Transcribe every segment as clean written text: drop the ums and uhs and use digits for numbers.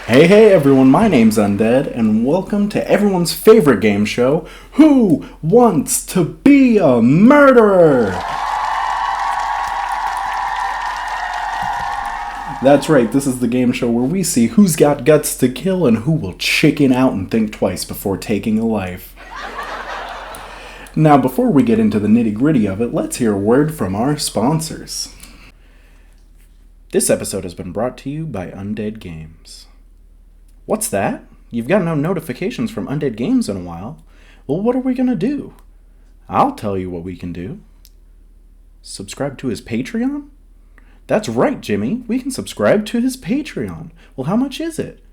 Hey everyone, my name's Undead, and welcome to everyone's favorite game show, Who Wants to Be a Murderer? That's right, this is the game show where we see who's got guts to kill and who will chicken out and think twice before taking a life. Now, before we get into the nitty-gritty of it, let's hear a word from our sponsors. This episode has been brought to you by Undeadgames. What's that? You've got no notifications from Undeadgames in a while. Well, what are we gonna do? I'll tell you what we can do. Subscribe to his Patreon? That's right, Jimmy. We can subscribe to his Patreon. Well, how much is it?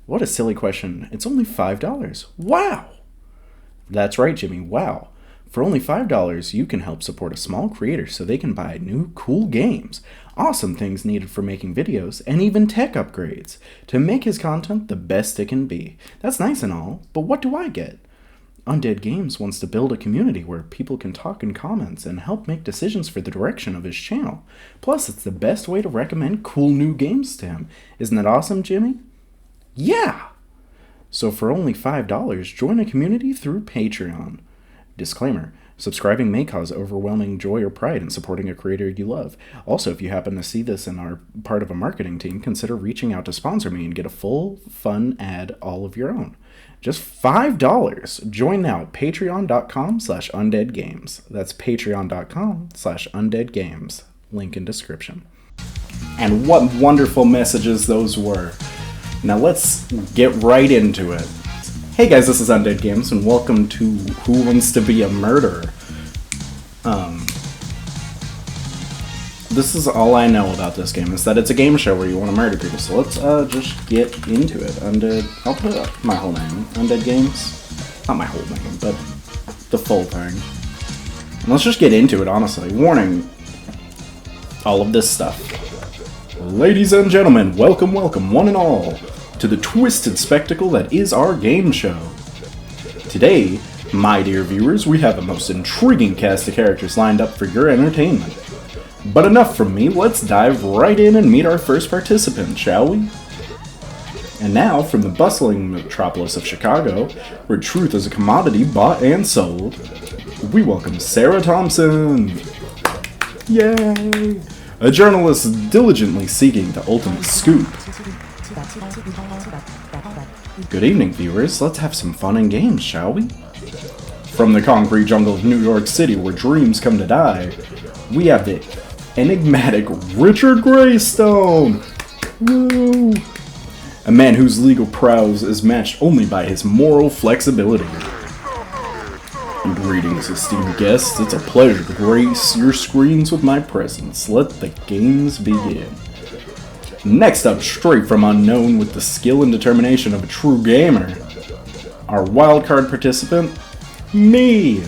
What a silly question. It's only $5. Wow! That's right, Jimmy. Wow. For only $5, you can help support a small creator so they can buy new cool games, awesome things needed for making videos, and even tech upgrades to make his content the best it can be. That's nice and all, but what do I get? Undeadgames wants to build a community where people can talk in comments and help make decisions for the direction of his channel. Plus, it's the best way to recommend cool new games to him. Isn't that awesome, Jimmy? Yeah! So for only $5, join a community through Patreon. Disclaimer, subscribing may cause overwhelming joy or pride in supporting a creator you love. Also, if you happen to see this and are part of a marketing team, consider reaching out to sponsor me and get a full, fun ad all of your own. Just $5. Join now at patreon.com/undeadgames. That's patreon.com/undeadgames. Link in description. And what wonderful messages those were. Now let's get right into it. Hey guys, this is Undeadgames, and welcome to Who Wants to Be a Murderer. This is all I know about this game, is that it's a game show where you want to murder people, so let's just get into it. I'll put up my whole name, Undeadgames. Not my whole name, but the full thing. And let's just get into it, honestly. Warning, all of this stuff. Ladies and gentlemen, welcome, one and all, to the twisted spectacle that is our game show. Today, my dear viewers, we have the most intriguing cast of characters lined up for your entertainment. But enough from me, let's dive right in and meet our first participant, shall we? And now, from the bustling metropolis of Chicago, where truth is a commodity bought and sold, we welcome Sarah Thompson! Yay! A journalist diligently seeking the ultimate scoop. Good evening, viewers. Let's have some fun and games, shall we? From the concrete jungle of New York City, where dreams come to die, we have the enigmatic Richard Greystone! Woo! A man whose legal prowess is matched only by his moral flexibility. Greetings, esteemed guests. It's a pleasure to grace your screens with my presence. Let the games begin. Next up, straight from unknown with the skill and determination of a true gamer, our wildcard participant, me!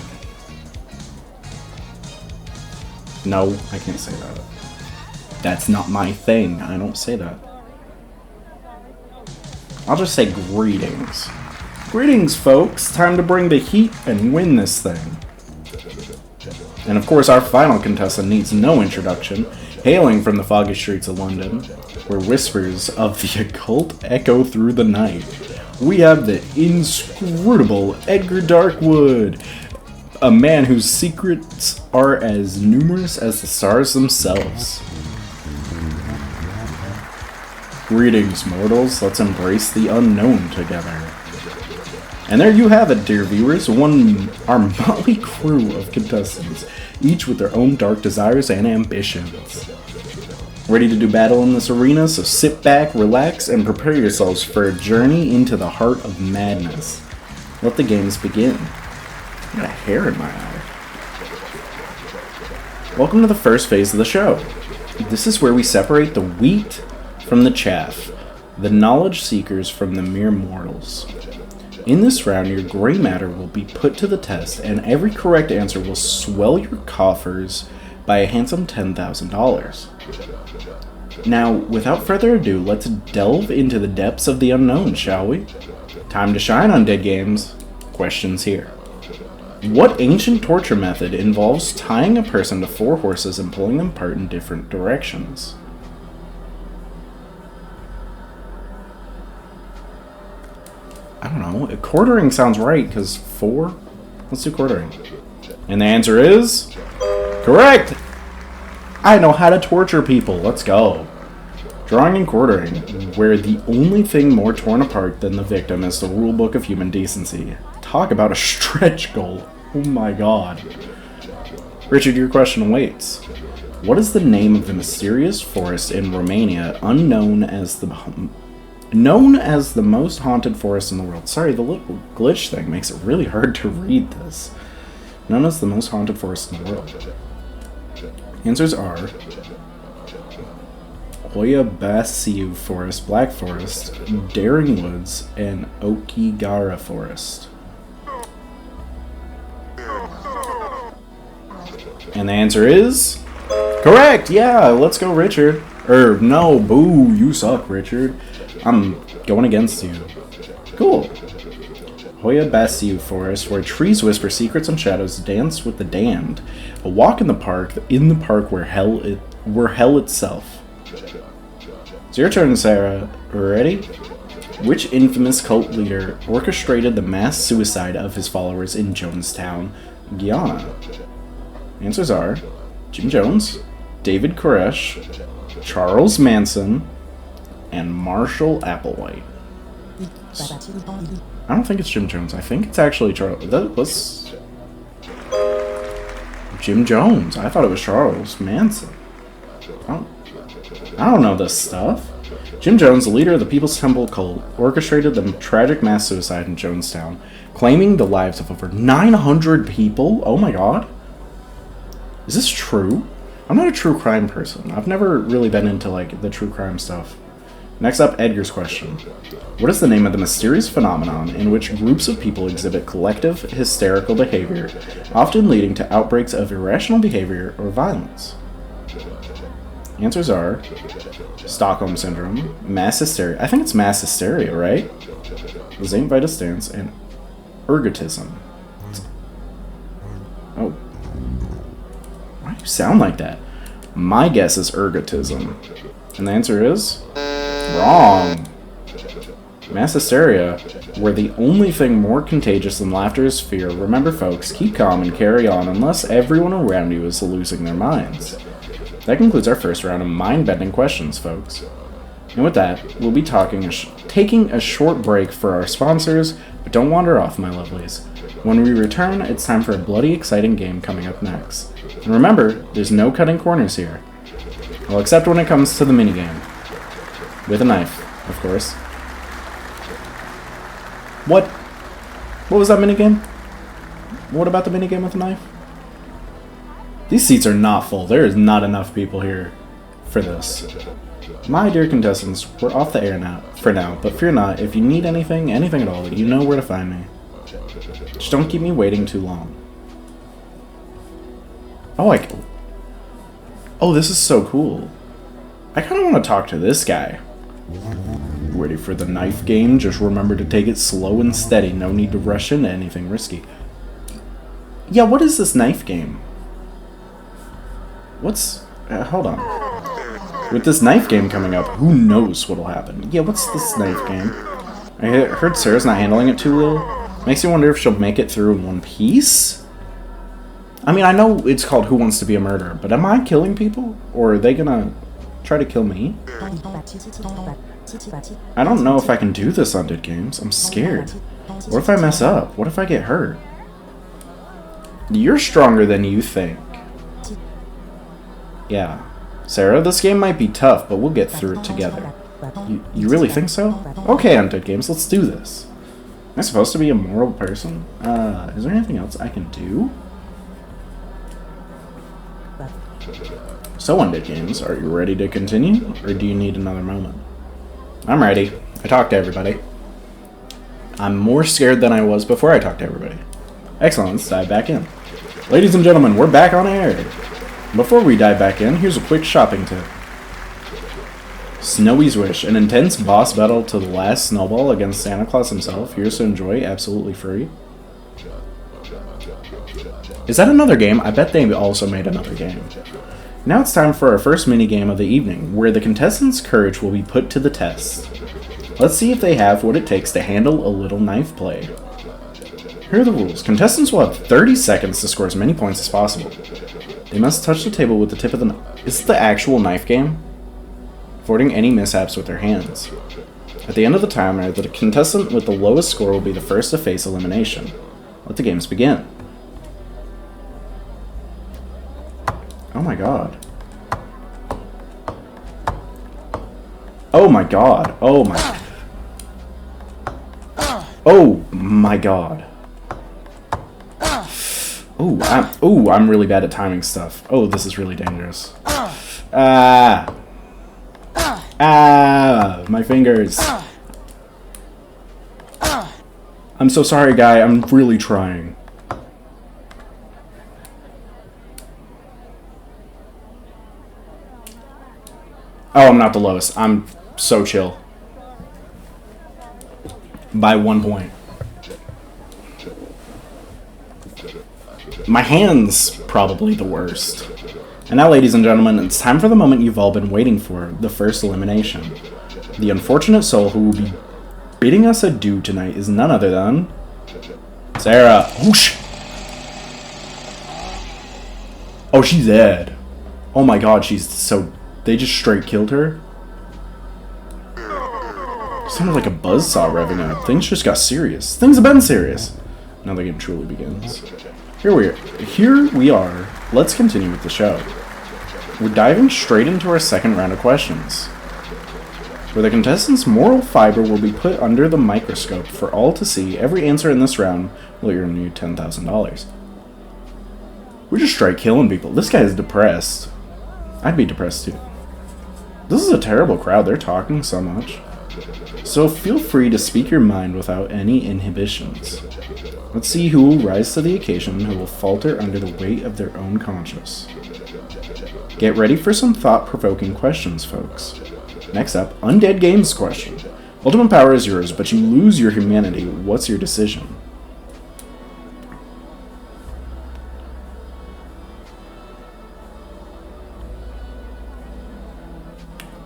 No, I can't say that. That's not my thing. I don't say that. I'll just say greetings. Greetings, folks. Time to bring the heat and win this thing. And of course, our final contestant needs no introduction. Hailing from the foggy streets of London, where whispers of the occult echo through the night, we have the inscrutable Edgar Darkwood, a man whose secrets are as numerous as the stars themselves. Greetings, mortals. Let's embrace the unknown together. And there you have it, dear viewers, our motley crew of contestants, each with their own dark desires and ambitions. Ready to do battle in this arena, so sit back, relax, and prepare yourselves for a journey into the heart of madness. Let the games begin. I got a hair in my eye. Welcome to the first phase of the show. This is where we separate the wheat from the chaff, the knowledge seekers from the mere mortals. In this round, your gray matter will be put to the test, and every correct answer will swell your coffers by a handsome $10,000. Now, without further ado, let's delve into the depths of the unknown, shall we? Time to shine, Undeadgames. Questions here. What ancient torture method involves tying a person to 4 horses and pulling them apart in different directions? I don't know. Quartering sounds right, because 4? Let's do quartering. And the answer is... correct! I know how to torture people. Let's go. Drawing and quartering, where the only thing more torn apart than the victim is the rulebook of human decency. Talk about a stretch goal. Oh my god. Richard, your question awaits. What is the name of the mysterious forest in Romania known as the most haunted forest in the world? Sorry, the little glitch thing makes it really hard to read this. Known as the most haunted forest in the world. Answers are Hoya Basiu Forest, Black Forest, Daring Woods, and Okigara Forest. And the answer is... correct! Yeah, let's go, Richard. No, boo, you suck, Richard. I'm going against you. Cool. Hoya Basiu Forest, where trees whisper secrets and shadows, dance with the damned. A walk in the park where hell itself. It's your turn, Sarah. Ready? Which infamous cult leader orchestrated the mass suicide of his followers in Jonestown, Guyana? Answers are Jim Jones, David Koresh, Charles Manson, and Marshall Applewhite. I don't think it's Jim Jones. I think it's actually Charles. That was Jim Jones. I thought it was Charles Manson. I don't know this stuff. Jim Jones, the leader of the People's Temple cult, orchestrated the tragic mass suicide in Jonestown, claiming the lives of over 900 people. Oh my god. Is this true? I'm not a true crime person. I've never really been into, like, the true crime stuff. Next up, Edgar's question. What is the name of the mysterious phenomenon in which groups of people exhibit collective hysterical behavior, often leading to outbreaks of irrational behavior or violence? Answers are Stockholm Syndrome, mass hysteria. I think it's mass hysteria, right? St. Vitus stance, and ergotism. Oh. Why do you sound like that? My guess is ergotism. And the answer is... wrong. Mass hysteria, where the only thing more contagious than laughter is fear. Remember, folks, keep calm and carry on unless everyone around you is losing their minds. That concludes our first round of mind-bending questions, folks. And with that, we'll be taking a short break for our sponsors, but don't wander off, my lovelies. When we return, it's time for a bloody exciting game coming up next. And remember, there's no cutting corners here. Well, except when it comes to the minigame. With a knife, of course. What? What was that minigame? What about the minigame with a knife? These seats are not full. There is not enough people here for this. My dear contestants, we're off the air now, for now, but fear not, if you need anything at all, you know where to find me. Just don't keep me waiting too long. Oh, this is so cool. I kind of want to talk to this guy. Ready for the knife game? Just remember to take it slow and steady. No need to rush into anything risky. Yeah, what is this knife game? What's... hold on. With this knife game coming up, who knows what'll happen? Yeah, what's this knife game? I heard Sarah's not handling it too well. Makes me wonder if she'll make it through in one piece? I mean, I know it's called Who Wants to Be a Murderer, but am I killing people? Or are they gonna try to kill me? I don't know if I can do this on Undeadgames. I'm scared. What if I mess up? What if I get hurt? You're stronger than you think. Yeah. Sarah, this game might be tough, but we'll get through it together. You really think so? Okay, Undeadgames, let's do this. Am I supposed to be a moral person? Is there anything else I can do? So, Undeadgames, are you ready to continue, or do you need another moment? I'm ready. I talked to everybody. I'm more scared than I was before I talked to everybody. Excellent, let's dive back in. Ladies and gentlemen, we're back on air. Before we dive back in, here's a quick shopping tip. Snowy's Wish, an intense boss battle to the last snowball against Santa Claus himself. Yours to enjoy, absolutely free. Is that another game? I bet they also made another game. Now it's time for our first minigame of the evening, where the contestants' courage will be put to the test. Let's see if they have what it takes to handle a little knife play. Here are the rules. Contestants will have 30 seconds to score as many points as possible. They must touch the table with the tip of the knife. Is this the actual knife game? Avoiding any mishaps with their hands. At the end of the timer, the contestant with the lowest score will be the first to face elimination. Let the games begin. Oh my god. Oh my god. Oh my... Oh my god. I'm really bad at timing stuff. Oh, this is really dangerous. My fingers. I'm so sorry, guy. I'm really trying. Oh, I'm not the lowest. I'm so chill. By 1 point. My hand's probably the worst. And now, ladies and gentlemen, it's time for the moment you've all been waiting for, the first elimination. The unfortunate soul who will be bidding us adieu tonight is none other than... Sarah. Whoosh! Oh, she's dead. Oh my god, she's so... They just straight killed her? Sounded like a buzzsaw revving up. Things just got serious. Things have been serious. Now the game truly begins. Here we are. Let's continue with the show. We're diving straight into our second round of questions, where the contestants' moral fiber will be put under the microscope for all to see. Every answer in this round will earn you $10,000. We're just straight killing people. This guy is depressed. I'd be depressed too. This is a terrible crowd. They're talking so much. So feel free to speak your mind without any inhibitions. Let's see who will rise to the occasion and who will falter under the weight of their own conscience. Get ready for some thought-provoking questions, folks. Next up, Undeadgames question. Ultimate power is yours, but you lose your humanity. What's your decision?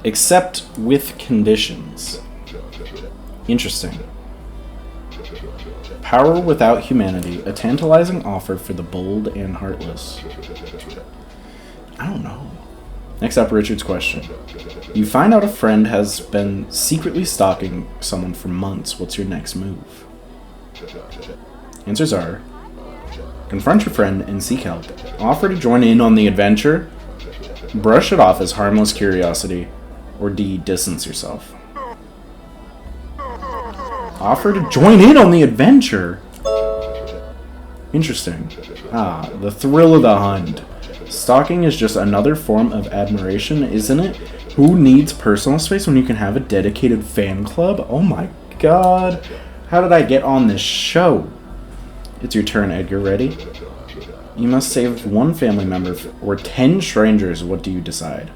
Except with conditions. Interesting. Power without humanity, a tantalizing offer for the bold and heartless. I don't know. Next up, Richard's question. You find out a friend has been secretly stalking someone for months. What's your next move? Answers are: confront your friend and seek help. Offer to join in on the adventure. Brush it off as harmless curiosity. Or D, distance yourself. Offer to join in on the adventure. Interesting. Ah, the thrill of the hunt. Stalking is just another form of admiration, isn't it? Who needs personal space when you can have a dedicated fan club? Oh my god. How did I get on this show? It's your turn, Edgar. Ready? You must save one family member or 10 strangers. What do you decide?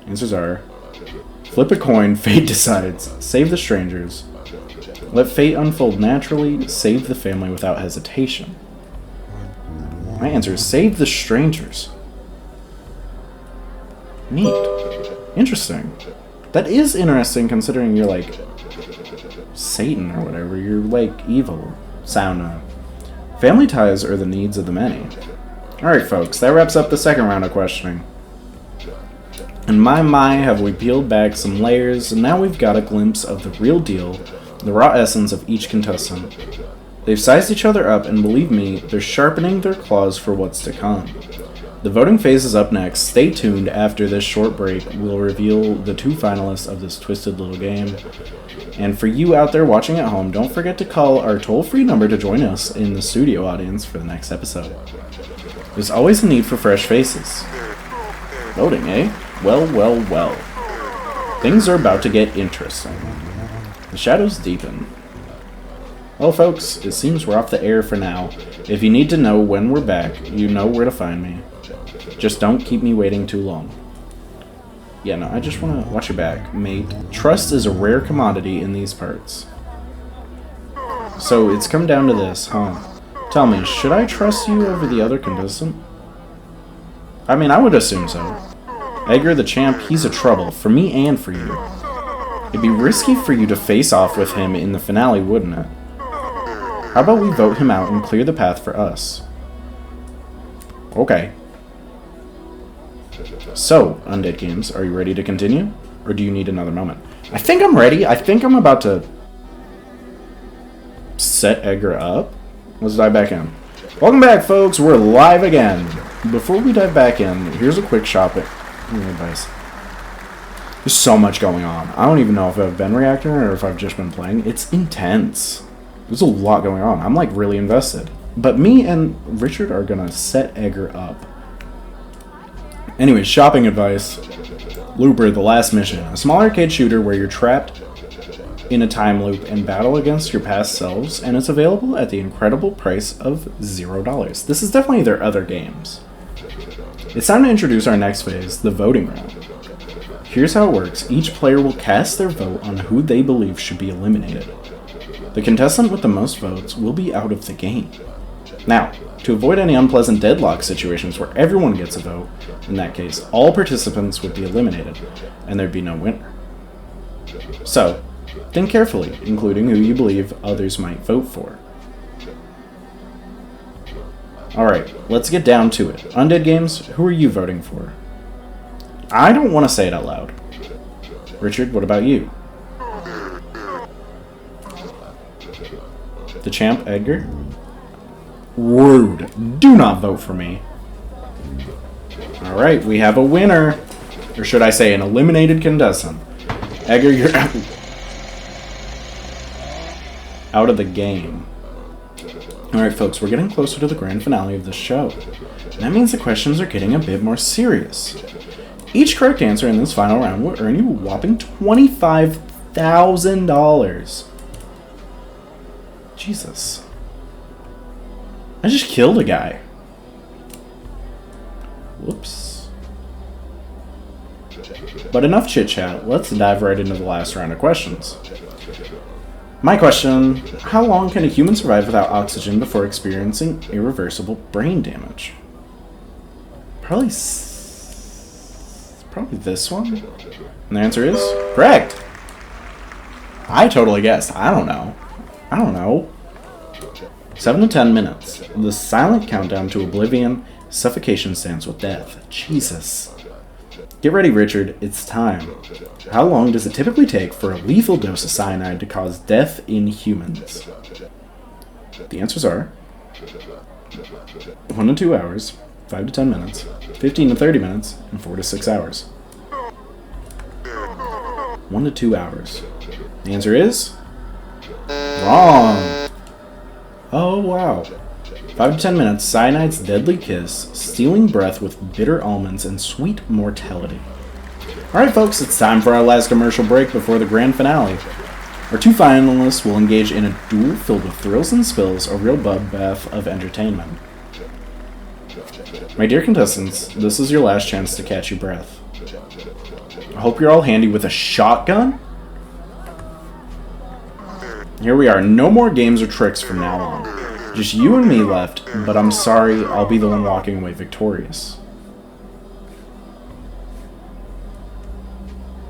Answers are: flip a coin, fate decides. Save the strangers. Let fate unfold naturally. Save the family without hesitation. My answer is save the strangers. Neat. Interesting. That is interesting considering you're like Satan or whatever. You're like evil. Sauna. Family ties are the needs of the many. Alright folks, that wraps up the second round of questioning. And my have we peeled back some layers, and now we've got a glimpse of the real deal, the raw essence of each contestant. They've sized each other up, and believe me, they're sharpening their claws for what's to come. The voting phase is up next. Stay tuned. After this short break, we'll reveal the 2 finalists of this twisted little game. And for you out there watching at home, don't forget to call our toll-free number to join us in the studio audience for the next episode. There's always a need for fresh faces. Voting, eh? Well. Things are about to get interesting. The shadows deepen. Well, folks, it seems we're off the air for now. If you need to know when we're back, you know where to find me. Just don't keep me waiting too long. Yeah, no, I just want to watch your back, mate. Trust is a rare commodity in these parts. So, it's come down to this, huh? Tell me, should I trust you over the other contestant? I mean, I would assume so. Edgar the champ, he's a trouble, for me and for you. It'd be risky for you to face off with him in the finale, wouldn't it? How about we vote him out and clear the path for us? Okay. So, Undead Games, are you ready to continue? Or do you need another moment? I think I'm ready. I think I'm about to set Edgar up. Let's dive back in. Welcome back, folks. We're live again. Before we dive back in, here's a quick shopping advice. There's so much going on. I don't even know if I've been reacting or if I've just been playing. It's intense. There's a lot going on. I'm like really invested. But me and Richard are gonna set Edgar up. Anyways, shopping advice. Looper, the last mission. A small arcade shooter where you're trapped in a time loop and battle against your past selves, and it's available at the incredible price of $0. This is definitely their other games. It's time to introduce our next phase, the voting round. Here's how it works. Each player will cast their vote on who they believe should be eliminated. The contestant with the most votes will be out of the game. Now, to avoid any unpleasant deadlock situations where everyone gets a vote, in that case, all participants would be eliminated, and there'd be no winner. So, think carefully, including who you believe others might vote for. Alright, let's get down to it. Undead Games, who are you voting for? I don't want to say it out loud. Richard, what about you? The champ, Edgar? Rude. Do not vote for me. Alright, we have a winner. Or should I say an eliminated contestant. Edgar, you're out of the game. Alright folks, we're getting closer to the grand finale of this show. And that means the questions are getting a bit more serious. Each correct answer in this final round will earn you a whopping $25,000. Jesus. I just killed a guy. Whoops. But enough chit-chat, let's dive right into the last round of questions. My question, how long can a human survive without oxygen before experiencing irreversible brain damage? Probably this one? And the answer is correct. I totally guessed. I don't know. 7 to 10 minutes. The silent countdown to oblivion, suffocation stands with death. Jesus. Get ready, Richard. It's time. How long does it typically take for a lethal dose of cyanide to cause death in humans? The answers are 1 to 2 hours, 5 to 10 minutes, 15 to 30 minutes, and 4 to 6 hours. 1 to 2 hours. The answer is wrong. Oh, wow. 5 to 10 minutes, cyanide's deadly kiss, stealing breath with bitter almonds, and sweet mortality. Alright folks, it's time for our last commercial break before the grand finale. Our two finalists will engage in a duel filled with thrills and spills, a real bloodbath of entertainment. My dear contestants, this is your last chance to catch your breath. I hope you're all handy with a shotgun. Here we are, no more games or tricks from now on. Just you and me left, but I'm sorry, I'll be the one walking away victorious.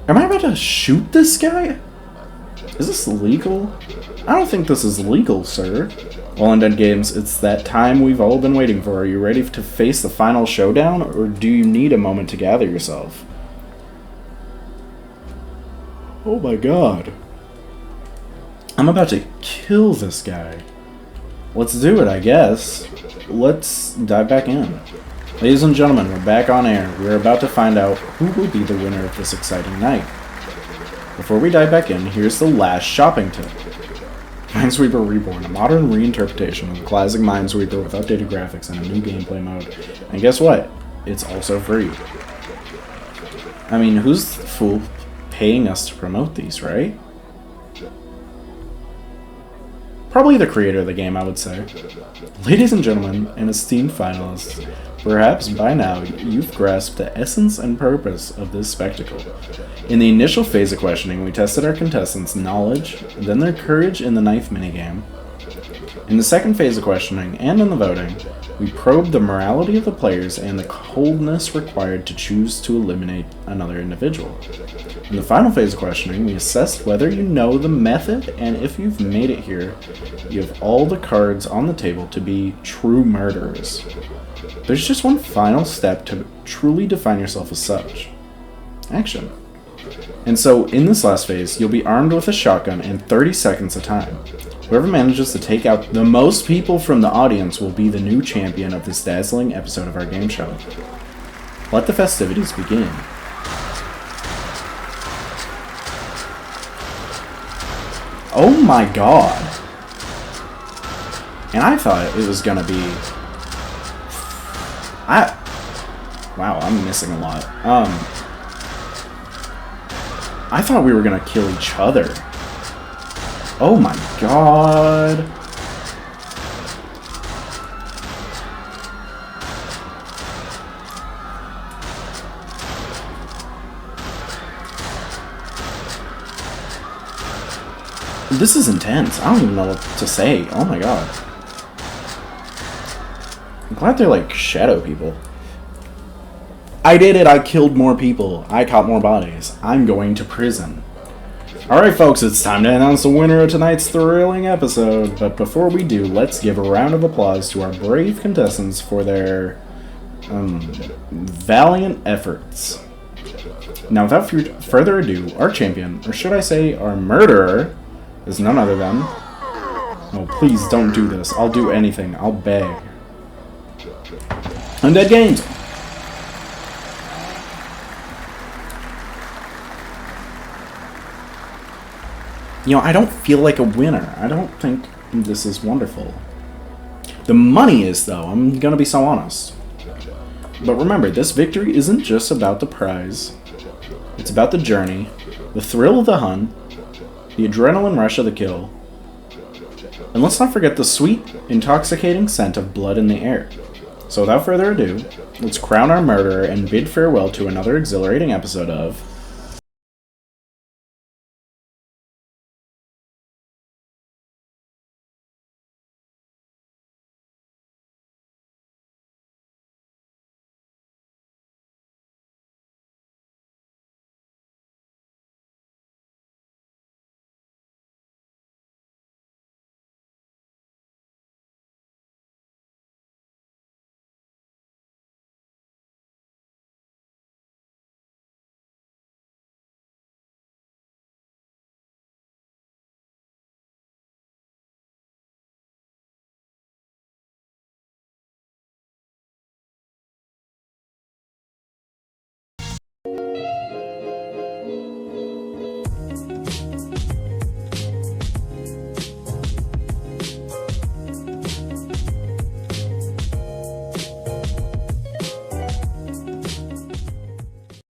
Am I about to shoot this guy? Is this legal? I don't think this is legal, sir. Well, Undead Games, it's that time we've all been waiting for. Are you ready to face the final showdown, or do you need a moment to gather yourself? Oh my god. I'm about to kill this guy. Let's do it, I guess. Let's dive back in. Ladies and gentlemen, we're back on air. We're about to find out who will be the winner of this exciting night. Before we dive back in, here's the last shopping tip. Minesweeper Reborn, a modern reinterpretation of the classic Minesweeper with updated graphics and a new gameplay mode. And guess what? It's also free. I mean, who's the fool paying us to promote these, right? Probably the creator of the game, I would say. Ladies and gentlemen, and esteemed finalists, perhaps by now you've grasped the essence and purpose of this spectacle. In the initial phase of questioning, we tested our contestants' knowledge, then their courage in the knife minigame. In the second phase of questioning, and in the voting, We probe the morality of the players and the coldness required to choose to eliminate another individual. In the final phase of questioning, we assessed whether you know the method, and if you've made it here, you have all the cards on the table to be true murderers. There's just one final step to truly define yourself as such. Action. And so, in this last phase, you'll be armed with a shotgun in 30 seconds of time. Whoever manages to take out the most people from the audience will be the new champion of this dazzling episode of our game show. Let the festivities begin. Oh my god! And I thought it was gonna be... Wow, I'm missing a lot. I thought we were gonna kill each other. Oh my god. This is intense. I don't even know what to say. Oh my god. I'm glad they're like shadow people. I did it. I killed more people. I caught more bodies. I'm going to prison. Alright folks, it's time to announce the winner of tonight's thrilling episode. But before we do, let's give a round of applause to our brave contestants for their valiant efforts. Now without further ado, our champion, or should I say our murderer, is none other than... Oh, please don't do this. I'll do anything. I'll beg. Undeadgames! You know, I don't feel like a winner. I don't think this is wonderful. The money is, though. I'm gonna be so honest. But remember, this victory isn't just about the prize. It's about the journey, the thrill of the hunt, the adrenaline rush of the kill, and let's not forget the sweet, intoxicating scent of blood in the air. So without further ado, let's crown our murderer and bid farewell to another exhilarating episode of